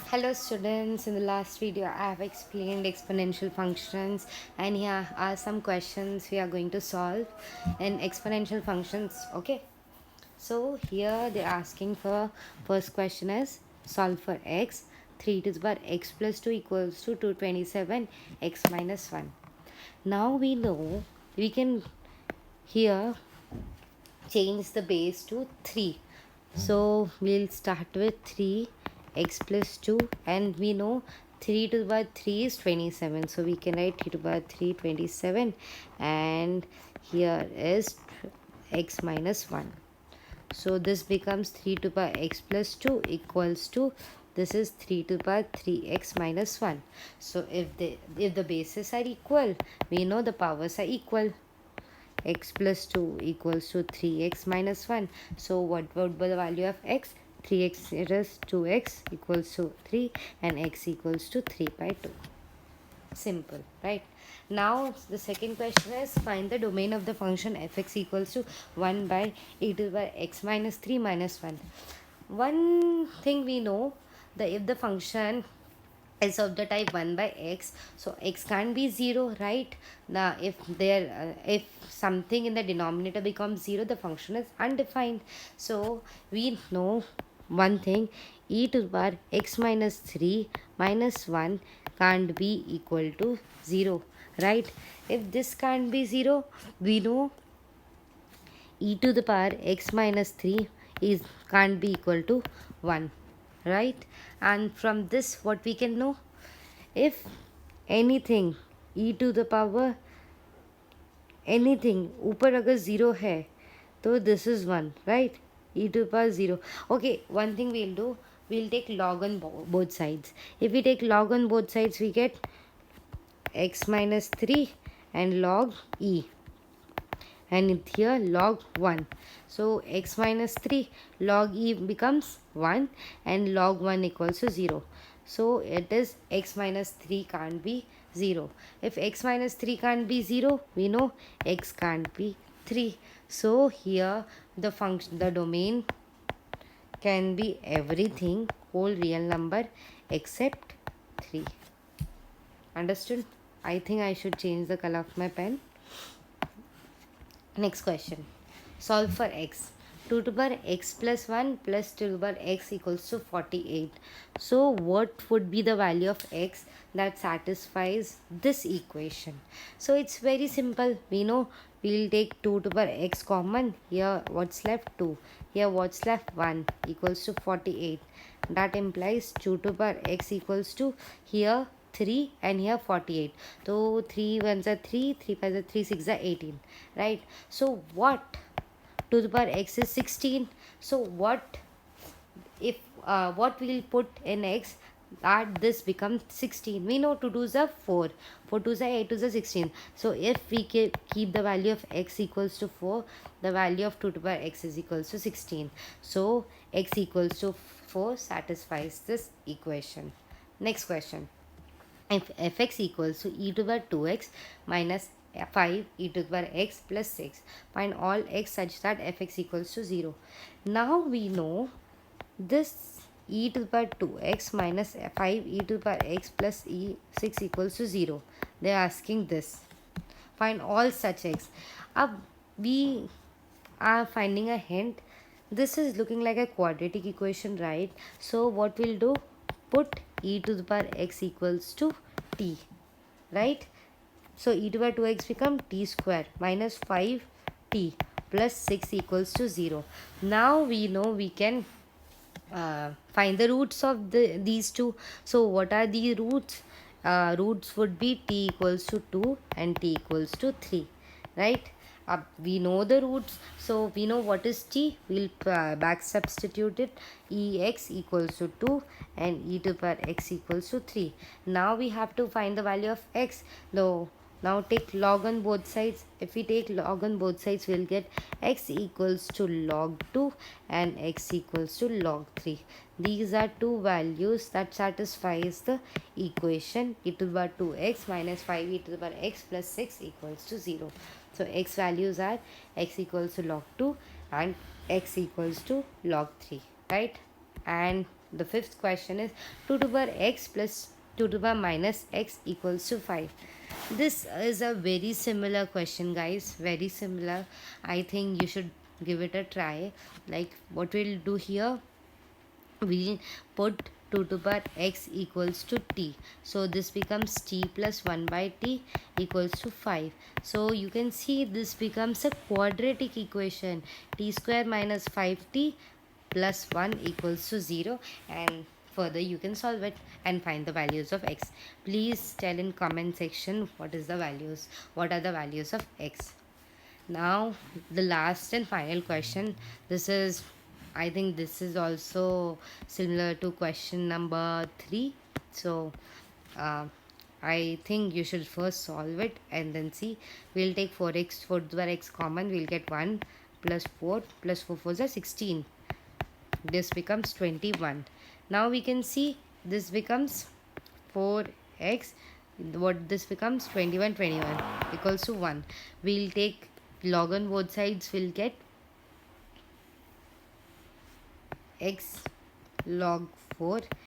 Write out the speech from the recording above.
Hello students, in the last video I have explained exponential functions and here are some questions we are going to solve in exponential functions. Okay, so here they're asking for first question is solve for x 3 to the power x plus 2 equals to 227 x minus 1. Now we know we can here change the base to 3. So we'll start with 3 x plus 2 and we know 3 to the power 3 is 27. So we can write 3 to the power 3 27 and here is x minus 1. So this becomes 3 to the power x plus 2 equals to this is 3 to the power 3x minus 1. So if the bases are equal, we know the powers are equal. X plus 2 equals to 3x minus 1. So what would be the value of x? 3x, it is 2x equals to 3 and x equals to 3 by 2. Simple, right? Now the second question is find the domain of the function fx equals to 1 by e to the power x minus 3 minus 1. One thing we know, if the function is of the type 1 by x, so x can't be 0, right? Now if something in the denominator becomes 0, the function is undefined. So we know one thing, e to the power x minus 3 minus 1 can't be equal to 0, right? If this can't be 0, we know e to the power x minus 3 is can't be equal to 1, right? And from this what we can know, if anything e to the power anything ऊपर अगर 0 है तो this is 1, right? E to the power 0. Okay, one thing we'll do, we'll take log on both sides. If we take log on both sides, we get x minus 3 and log e, and here log 1. So x minus 3 log e becomes 1 and log 1 equals to 0. So it is x minus 3 can't be 0. If x minus 3 can't be 0, we know x can't be 3. So here the domain can be everything, whole real number except 3. Understood? I think I should change the color of my pen. Next question. Solve for x. 2 to the power x plus 1 plus 2 to the power x equals to 48. So what would be the value of x that satisfies this equation? So it's very simple. We know we'll take 2 to the power x common. Here what's left? 2. Here what's left? 1 equals to 48. That implies 2 to the power x equals to here 3 and here 48. So 3 ones are 3, 3 5 are 3, 6 are 18, right? So what to the power x is 16. So what if what we'll put in x that this becomes 16? We know 2 2s are 4, 4 2s are 8, 2s are 16. So if we keep the value of x equals to 4, the value of 2 to the power x is equals to 16. So x equals to 4 satisfies this equation. Next question. If fx equals to e to the power 2x minus 5 e to the power x plus 6, find all x such that fx equals to 0. Now we know this e to the power 2x minus 5 e to the power x plus 6 equals to 0. They are asking this. Find all such x. We are finding a hint. This is looking like a quadratic equation, right? So what we'll do, put e to the power x equals to t, right? So e to the power 2x become t square minus 5t plus 6 equals to 0. Now we know we can find the roots of these two. So what are the roots? Roots would be t equals to 2 and t equals to 3, right? We know the roots, so we know what is t. We'll back substitute it. Ex equals to 2 and e to the power x equals to 3. Now we have to find the value of x. Though now take log on both sides. If we take log on both sides, we'll get x equals to log 2 and x equals to log 3. These are two values that satisfies the equation e to the power 2x minus 5 e to the power x plus 6 equals to 0. So x values are x equals to log 2 and x equals to log 3, right? And The fifth question is 2 to the power x plus 2 to the power minus x equals to 5. This is a very similar question, guys. Very similar. I think you should give it a try. Like what we'll do here, we'll put 2 to the power x equals to t. So this becomes t plus 1 by t equals to 5. So you can see this becomes a quadratic equation. T square minus 5t plus 1 equals to 0, and further you can solve it and find the values of x. Please tell in comment section what are the values of x. Now the last and final question. This is, I think this is also similar to question number 3. So uh, I think you should first solve it and then see. We'll take 4x, 4 to the power x common. We'll get 1 plus 4 plus 4 4 is 16. This becomes 21. Now we can see this becomes 4x. What this becomes 21 equals to 1. We'll take log on both sides. We'll get x log 4